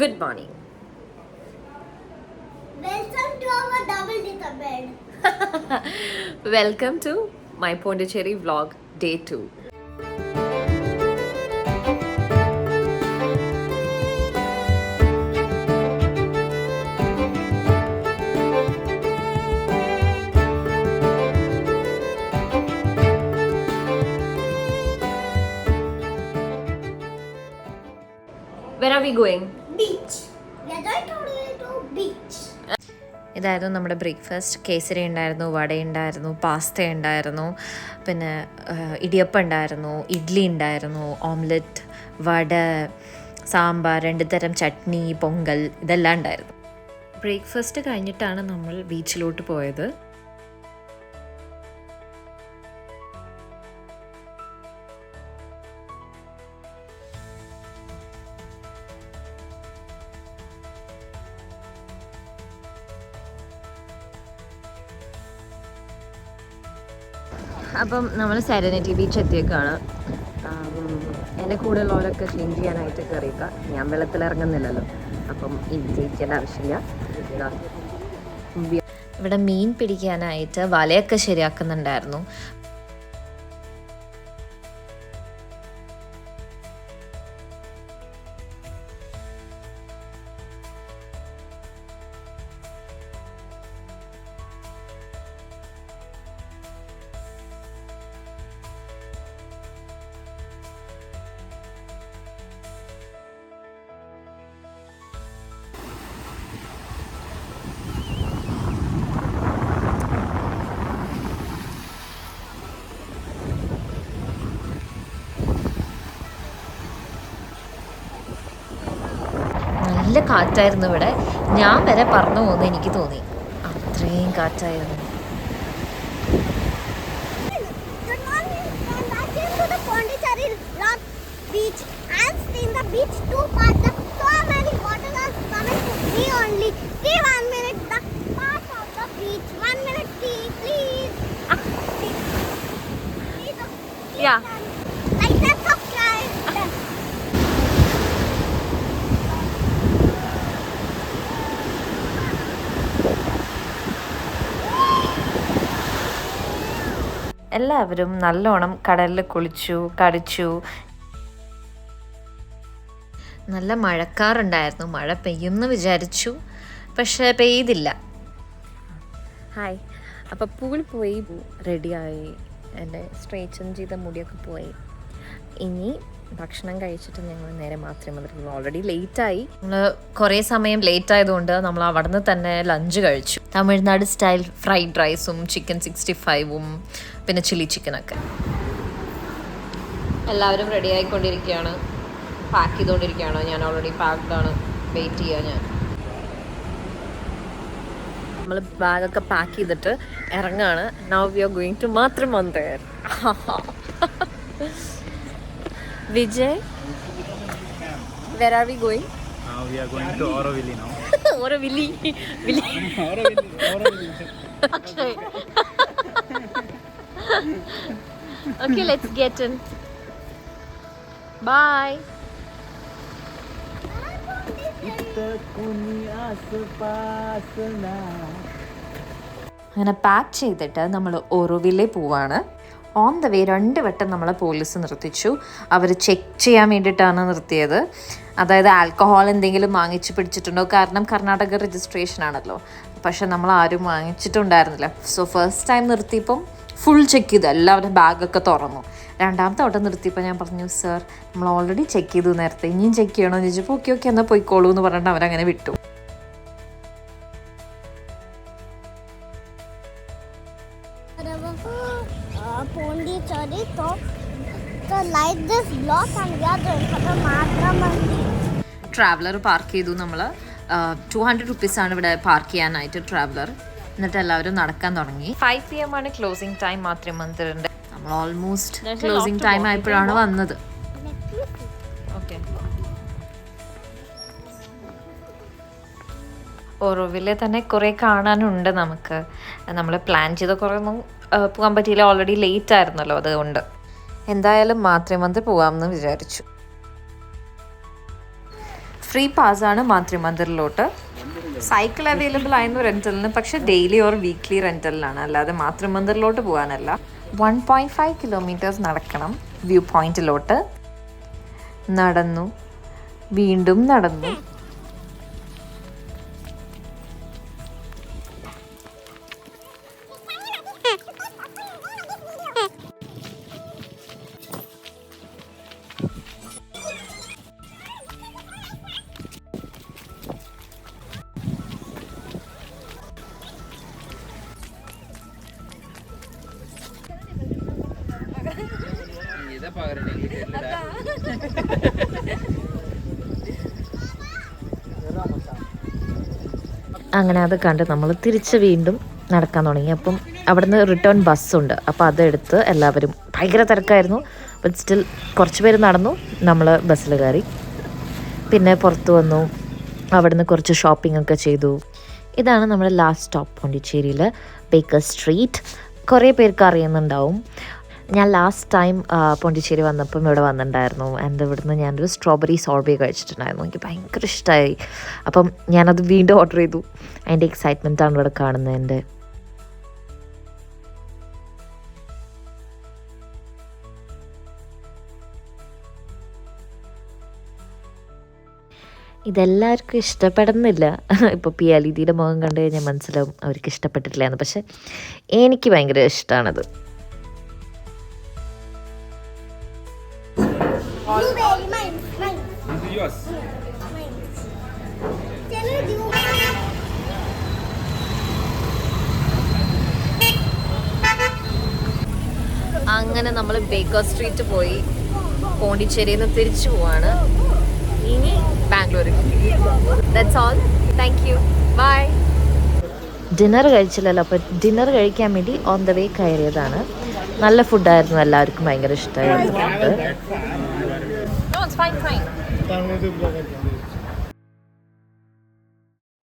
Good morning. Welcome to our double decker bed. Welcome to my Pondicherry vlog day 2. Where are we going? Beach. We are going to beach. ഇതായിരുന്നു നമ്മുടെ breakfast. Kesari ഉണ്ടായിരുന്നു, വട ഉണ്ടായിരുന്നു, pasta ഉണ്ടായിരുന്നു, പിന്നെ ഇടിയപ്പം ഉണ്ടായിരുന്നു, ഇഡ്ഡലി ഉണ്ടായിരുന്നു, omelette, വട, സാമ്പാർ, 2 തരം ചട്നി, പൊങ്കൽ, ഇതെല്ലാം ഉണ്ടായിരുന്നു. ബ്രേക്ക്ഫാസ്റ്റ് കഴിഞ്ഞിട്ടാണ് നമ്മൾ ബീച്ചിലോട്ട് പോയത്. അപ്പം നമ്മൾ സെരനിറ്റി ബീച്ച് എത്തിയേക്കാണ്. എൻ്റെ കൂടെ ഉള്ളവരൊക്കെ ചേഞ്ച് ചെയ്യാനായിട്ട് കയറിയേക്കാം. ഞാൻ വെള്ളത്തിൽ ഇറങ്ങുന്നില്ലല്ലോ, അപ്പം ഇനി ജയിക്കേണ്ട ആവശ്യമില്ല. ഇവിടെ മീൻ പിടിക്കാനായിട്ട് വലയൊക്കെ ശരിയാക്കുന്നുണ്ടായിരുന്നു. നല്ല കാറ്റായിരുന്നു ഇവിടെ. ഞാൻ വരെ പറന്നു പോകുന്നു എനിക്ക് തോന്നി, അത്രയും കാറ്റായിരുന്നു. Good morning, and I came to the Pondicherry beach and seen the beach too fast. So many bottles are coming to me only. See 1 minute, the part of the beach. 1 minute, please. Please. Yeah. Like that, subscribe. എല്ലാവരും നല്ലോണം കടലിൽ കുളിച്ചു, കളിച്ചു. നല്ല മഴക്കാറുണ്ടായിരുന്നു. മഴ പെയ്യുമെന്ന് വിചാരിച്ചു, പക്ഷേ പെയ്തില്ല. ഹായ്. അപ്പോൾ പൂൾ പോയി റെഡിയായി. എൻ്റെ സ്ട്രെയിച്ചൻ ചെയ്ത മുടിയൊക്കെ പോയി. ഇനി ഭക്ഷണം കഴിച്ചിട്ട് ഞങ്ങൾ നേരെ മാത്രമേ ഓൾറെഡി ലേറ്റായി. നമ്മൾ കുറേ സമയം ലേറ്റ് ആയതുകൊണ്ട് നമ്മൾ അവിടെ നിന്ന് തന്നെ ലഞ്ച് കഴിച്ചു. തമിഴ്നാട് സ്റ്റൈൽ ഫ്രൈഡ് റൈസും ചിക്കൻ 65ഉം പിന്നെ ചില്ലി ചിക്കനൊക്കെ. എല്ലാവരും റെഡി ആയിക്കൊണ്ടിരിക്കുകയാണ്, പാക്ക് ചെയ്തുകൊണ്ടിരിക്കുകയാണ്. ഞാൻ ഓൾറെഡി പാക്ക്ഡാണ്, വെയിറ്റ് ചെയ്യുക. ഞാൻ നമ്മൾ ബാഗൊക്കെ പാക്ക് ചെയ്തിട്ട് ഇറങ്ങാണ്. Now we are going to Matrimandir. Vijay, where are we going? We are going to Auroville now. Auroville. Okay. Okay, let's get in. Bye. അങ്ങനെ പാക്ക് ചെയ്തിട്ട് നമ്മൾ ഓറോവില്ലേ പോവാണ്. ഓൺ ദ വേ 2 വട്ടം നമ്മളെ പോലീസ് നിർത്തിച്ചു. അവർ ചെക്ക് ചെയ്യാൻ വേണ്ടിയിട്ടാണ് നിർത്തിയത്. അതായത് ആൽക്കഹോൾ എന്തെങ്കിലും വാങ്ങിച്ച് പിടിച്ചിട്ടുണ്ടോ, കാരണം കർണാടക രജിസ്ട്രേഷൻ ആണല്ലോ. പക്ഷെ നമ്മൾ ആരും വാങ്ങിച്ചിട്ടുണ്ടായിരുന്നില്ല. സോ ഫസ്റ്റ് ടൈം നിർത്തിയപ്പം ഫുൾ ചെക്ക് ചെയ്തു, എല്ലാവരുടെ ബാഗൊക്കെ തുറന്നു. 2ാമത്തെ വട്ടം നിർത്തിയപ്പോൾ ഞാൻ പറഞ്ഞു, സർ നമ്മൾ ഓൾറെഡി ചെക്ക് ചെയ്തു നേരത്തെ, ഇനിയും ചെക്ക് ചെയ്യണമെന്ന് ചോദിച്ചപ്പോൾ ഓക്കെ ഓക്കെ എന്നാൽ പോയിക്കോളൂ എന്ന് പറഞ്ഞിട്ട് അവരങ്ങനെ വിട്ടു. Pondicherry, so like this block and we are going for the Madramandi. Traveller park ചെയ്തു. നമ്മൾ 200 റുപ്പീസാണ് ഇവിടെ പാർക്ക് ചെയ്യാനായിട്ട് ട്രാവലർ. എന്നിട്ട് എല്ലാവരും നടക്കാൻ തുടങ്ങി. 5 PM ആണ് ക്ലോസിംഗ് ടൈം മാതൃമന്ദിറിൻ്റെ. നമ്മൾ ഓൾമോസ്റ്റ് ക്ലോസിംഗ് ടൈം ആയപ്പോഴാണ് വന്നത്. ഓക്കെ. ഓറോവിലെ തന്നെ കുറേ കാണാനുണ്ട് നമുക്ക്. നമ്മൾ പ്ലാൻ ചെയ്ത കുറേ ഒന്നും പോകാൻ പറ്റിയില്ല, ഓൾറെഡി ലേറ്റ് ആയിരുന്നല്ലോ. അതുകൊണ്ട് എന്തായാലും മാതൃമന്ദിർ പോകാമെന്ന് വിചാരിച്ചു. ഫ്രീ പാസ്സാണ് മാതൃമന്ദിറിലോട്ട്. സൈക്കിൾ അവൈലബിൾ ആയിരുന്നു റെൻറ്റലിന്, പക്ഷേ ഡെയിലി ഓർ വീക്ക്ലി റെൻറ്റലിനാണ്, അല്ലാതെ മാതൃമന്ദിറിലോട്ട് പോകാനല്ല. 1.5 കിലോമീറ്റേഴ്സ് നടക്കണം വ്യൂ പോയിന്റിലോട്ട്. നടന്നു, വീണ്ടും നടന്നു. അങ്ങനെ അത് കണ്ട് നമ്മൾ തിരിച്ച് വീണ്ടും നടക്കാൻ തുടങ്ങി. അപ്പം അവിടുന്ന് റിട്ടേൺ ബസ്സുണ്ട്, അപ്പോൾ അതെടുത്ത് എല്ലാവരും, ഭയങ്കര തിരക്കായിരുന്നു, ബട്ട് സ്റ്റിൽ കുറച്ച് പേര് നടന്നു, നമ്മൾ ബസ്സിൽ കയറി. പിന്നെ പുറത്ത് വന്നു, അവിടുന്ന് കുറച്ച് ഷോപ്പിംഗ് ഒക്കെ ചെയ്തു. ഇതാണ് നമ്മുടെ ലാസ്റ്റ് സ്റ്റോപ്പ് പോണ്ടിച്ചേരിയിൽ, ബേക്കർ സ്ട്രീറ്റ്. കുറേ പേർക്ക് അറിയുന്നുണ്ടാവും. ഞാൻ ലാസ്റ്റ് ടൈം പോണ്ടിച്ചേരി വന്നപ്പം ഇവിടെ വന്നിട്ടുണ്ടായിരുന്നു. ആൻഡ് ഇവിടുന്ന് ഞാനൊരു സ്ട്രോബെറി സോർബേ കഴിച്ചിട്ടുണ്ടായിരുന്നു. എനിക്ക് ഭയങ്കര ഇഷ്ടമായി. അപ്പം ഞാനത് വീണ്ടും ഓർഡർ ചെയ്തു. അതിൻ്റെ എക്സൈറ്റ്മെൻറ്റാണ് ഇവിടെ കാണുന്നത് എൻ്റെ. ഇതെല്ലാവർക്കും ഇഷ്ടപ്പെടുന്നില്ല. ഇപ്പോൾ പിയാലിതിയുടെ മുഖം കണ്ടു കഴിഞ്ഞാൽ മനസ്സിലാവും അവർക്ക് ഇഷ്ടപ്പെട്ടിട്ടില്ല എന്ന്. പക്ഷെ എനിക്ക് ഭയങ്കര ഇഷ്ടമാണത്. Blueberry, mine. This is yours. Mine. Tell her you. അങ്ങനെ നമ്മൾ ബേക്കർ സ്ട്രീറ്റ് പോയി പോണ്ടിച്ചേരിയിൽ നിന്ന് തിരിച്ചു പോവാണ്. ഇനി Bangalore. That's all. Thank you. Bye. Dinner കഴിച്ചില്ലല്ലോ, അപ്പോൾ ഡിന്നർ കഴിക്കാൻ വേണ്ടി ഓൺ ദ വേ കയറിയതാണ്. നല്ല ഫുഡായിരുന്നു, എല്ലാവർക്കും ഭയങ്കര ഇഷ്ടമായിരുന്നു.